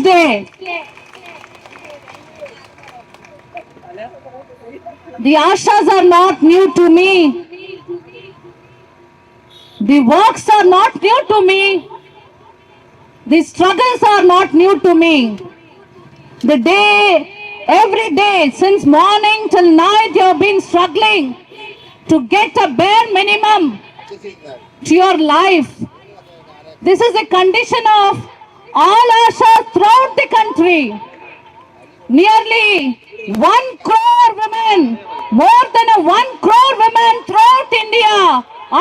Day. The ashas are not new to me. The works are not new to me. The struggles are not new to me. The day, every day, since morning till night, you have been struggling to get a bare minimum to your life. This is the condition of all ashas throughout the country. Nearly 1 crore women, more than 1 crore women throughout India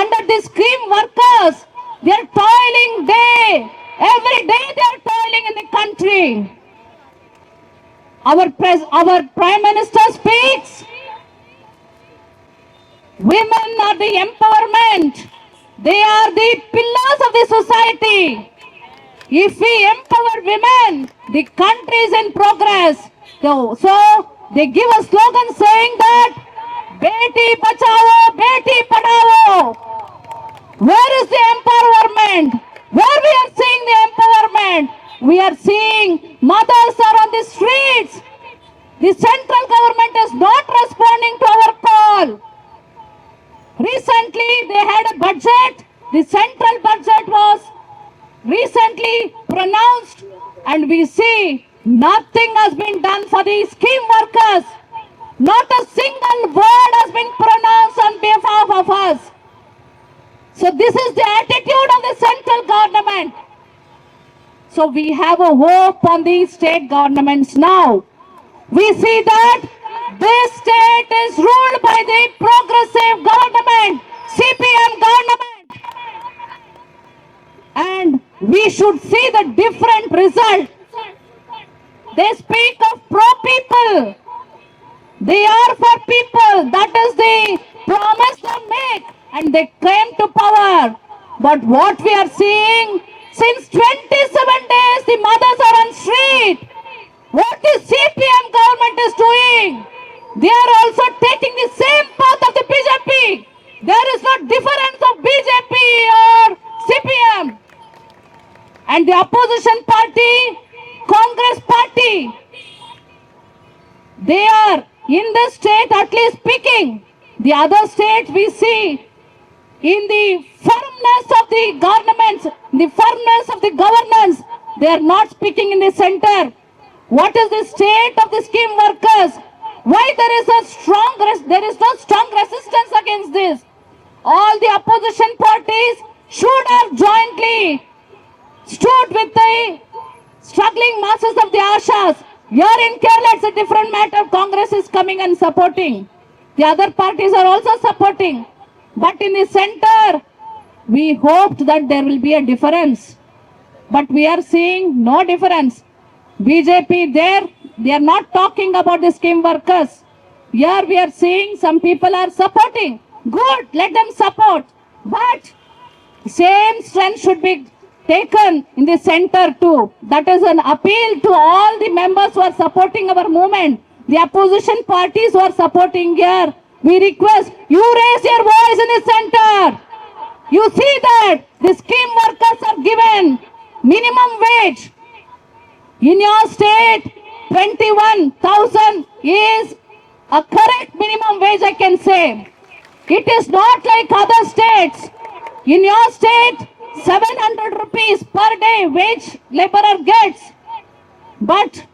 under the scheme workers. They are toiling day, every day they are toiling in the country. Our Prime Minister speaks, women are the empowerment. They are the pillars of the society. If we empower women, the country is in progress. So they give a slogan saying that Beti Bachao, Beti Padhao. Where is the empowerment? Where we are seeing the empowerment? We are seeing mothers are on the streets. The central government is not responding to our call. Recently, they had a budget. The central budget was recently pronounced, and we see nothing has been done for the scheme workers. Not a single word has been pronounced on behalf of us. So this is the attitude of the central government. So we have a hope on the state governments now. We see that this state is ruled by the progressive government, CPM government. And we should see the different result. They speak of pro-people. They are for people. That is the promise they make. And they came to power. But what we are seeing, since 27 days, the mothers are on street. What the CPM government is doing? They are also taking the same path of the BJP. There is no difference of BJP or CPM. And the opposition party, Congress party, they are in the state at least speaking. The other state we see in the firmness of the governments, the firmness of the governance, they are not speaking in the center. What is the state of the scheme workers? Why there is no strong resistance against this? All the opposition parties should have jointly stood with the struggling masses of the ashas. Here in Kerala, it's a different matter. Congress is coming and supporting. The other parties are also supporting. But in the center, we hoped that there will be a difference. But we are seeing no difference. BJP there, they are not talking about the scheme workers. Here we are seeing some people are supporting. Good, let them support. But same strength should be taken in the center too. That is an appeal to all the members who are supporting our movement. The opposition parties who are supporting here, we request you raise your voice in the center. You see that the scheme workers are given minimum wage. In your state, 21,000 is a correct minimum wage, I can say. It is not like other states. In your state, 700 rupees per day wage laborer gets. But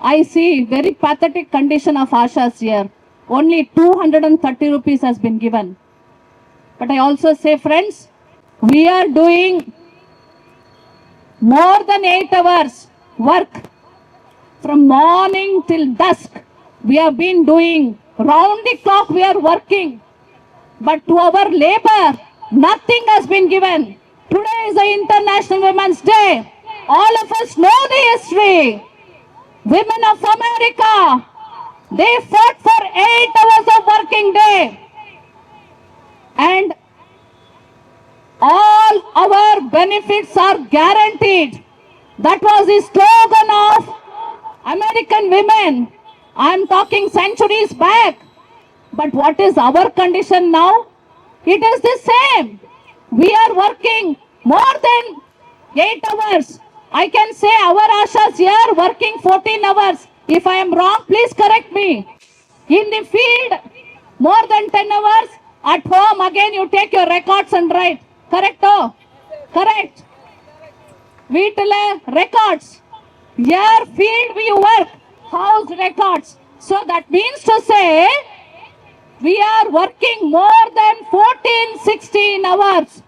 I see very pathetic condition of ashas here. Only 230 rupees has been given. But I also say, friends, we are doing more than 8 hours work. From morning till dusk, we have been doing round the clock, we are working. But to our labor, nothing has been given. Today is the International Women's Day. All of us know the history. Women of America, they fought for 8 hours of working day. And all our benefits are guaranteed. That was the slogan of American women. I am talking centuries back. But what is our condition now? It is the same. We are working more than 8 hours. I can say our Ashas here working 14 hours. If I am wrong, please correct me. In the field, more than 10 hours. At home, again you take your records and write. Correct? Oh, correct. Veetala records. Here, field we work. House records. So that means to say, we are working more than 14, 16 hours.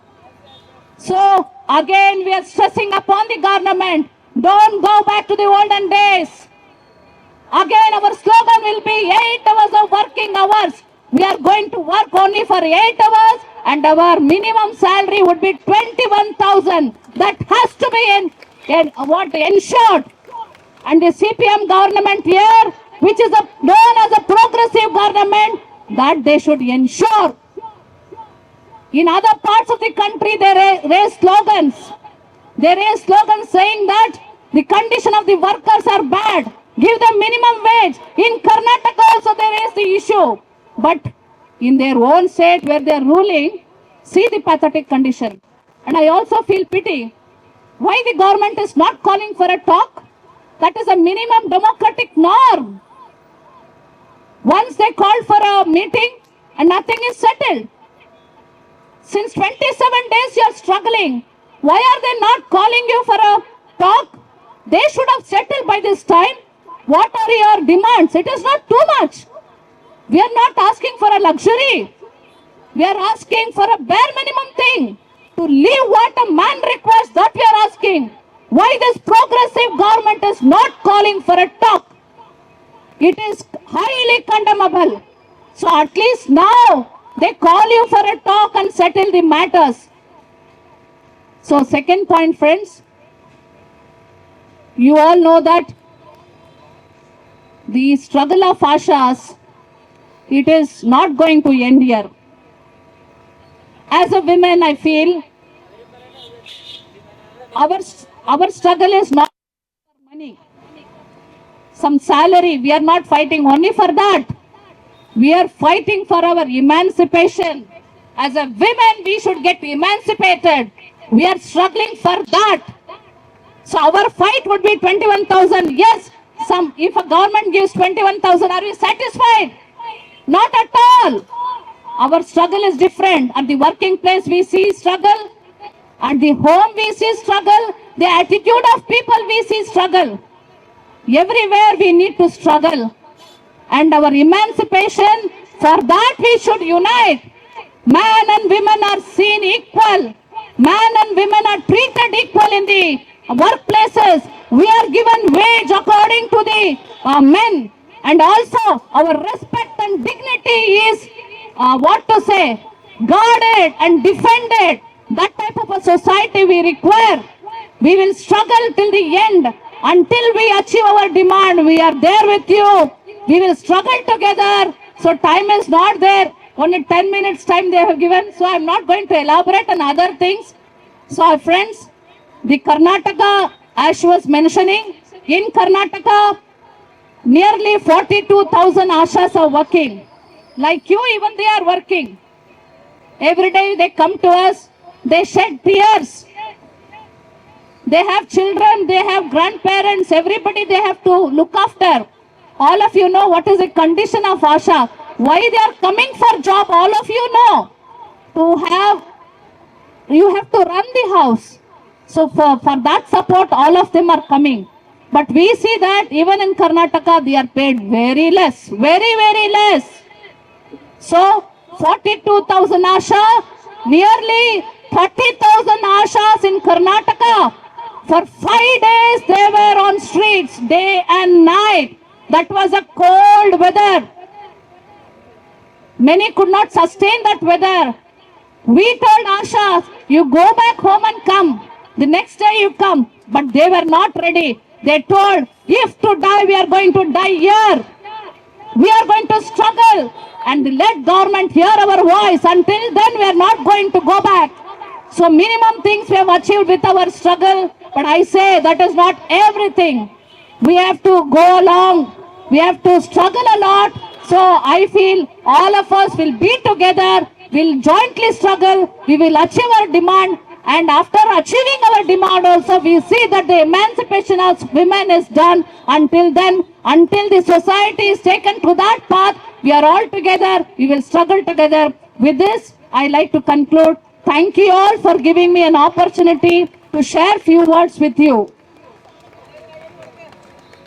So again, we are stressing upon the government. Don't go back to the olden days. Again, our slogan will be 8 hours of working hours. We are going to work only for 8 hours and our minimum salary would be 21,000. That has to be ensured. And the CPM government here, which is known as a progressive government, that they should ensure. In other parts of the country, they raise slogans. They raise slogans saying that the condition of the workers are bad. Give them minimum wage. In Karnataka also they raise the issue. But in their own state where they are ruling, see the pathetic condition. And I also feel pity. Why the government is not calling for a talk? That is a minimum democratic norm. Once they called for a meeting and nothing is settled. Since 27 days you are struggling. Why are they not calling you for a talk? They should have settled by this time. What are your demands? It is not too much. We are not asking for a luxury. We are asking for a bare minimum thing. To leave what a man requires, that we are asking. Why this progressive government is not calling for a talk? It is highly condemnable. So at least now they call you for a talk and settle the matters. So second point, friends, you all know that the struggle of Ashas, it is not going to end here. As a woman, I feel our struggle is not for money, some salary. We are not fighting only for that. We are fighting for our emancipation. As a women, we should get emancipated. We are struggling for that. So our fight would be 21,000. Yes, if a government gives 21,000, are we satisfied? Not at all. Our struggle is different. At the working place, we see struggle. At the home, we see struggle. The attitude of people, we see struggle. Everywhere we need to struggle. And our emancipation, for that we should unite. Man and women are seen equal. Man and women are treated equal in the workplaces. We are given wage according to the men. And also our respect and dignity is guarded and defended. That type of a society we require. We will struggle till the end. Until we achieve our demand, we are there with you. We will struggle together. So time is not there. Only 10 minutes time they have given. So I am not going to elaborate on other things. So friends, the Karnataka, as she was mentioning, in Karnataka, nearly 42,000 Ashas are working. Like you, even they are working. Every day they come to us, they shed tears. They have children, they have grandparents, everybody they have to look after. All of you know what is the condition of Asha. Why they are coming for job, all of you know. You have to run the house. So for that support, all of them are coming. But we see that even in Karnataka, they are paid very less, very, very less. So 42,000 Asha, nearly 30,000 Ashas in Karnataka. For 5 days they were on streets, day and night. That was a cold weather. Many could not sustain that weather. We told Ashas, you go back home and come. The next day you come. But they were not ready. They told, if to die, we are going to die here. We are going to struggle. And let government hear our voice. Until then, we are not going to go back. So minimum things we have achieved with our struggle. But I say that is not everything. We have to go along. We have to struggle a lot. So I feel all of us will be together. We'll jointly struggle. We will achieve our demand. And after achieving our demand also, we see that the emancipation of women is done. Until then, until the society is taken to that path, we are all together, we will struggle together. With this, I like to conclude. Thank you all for giving me an opportunity to share few words with you.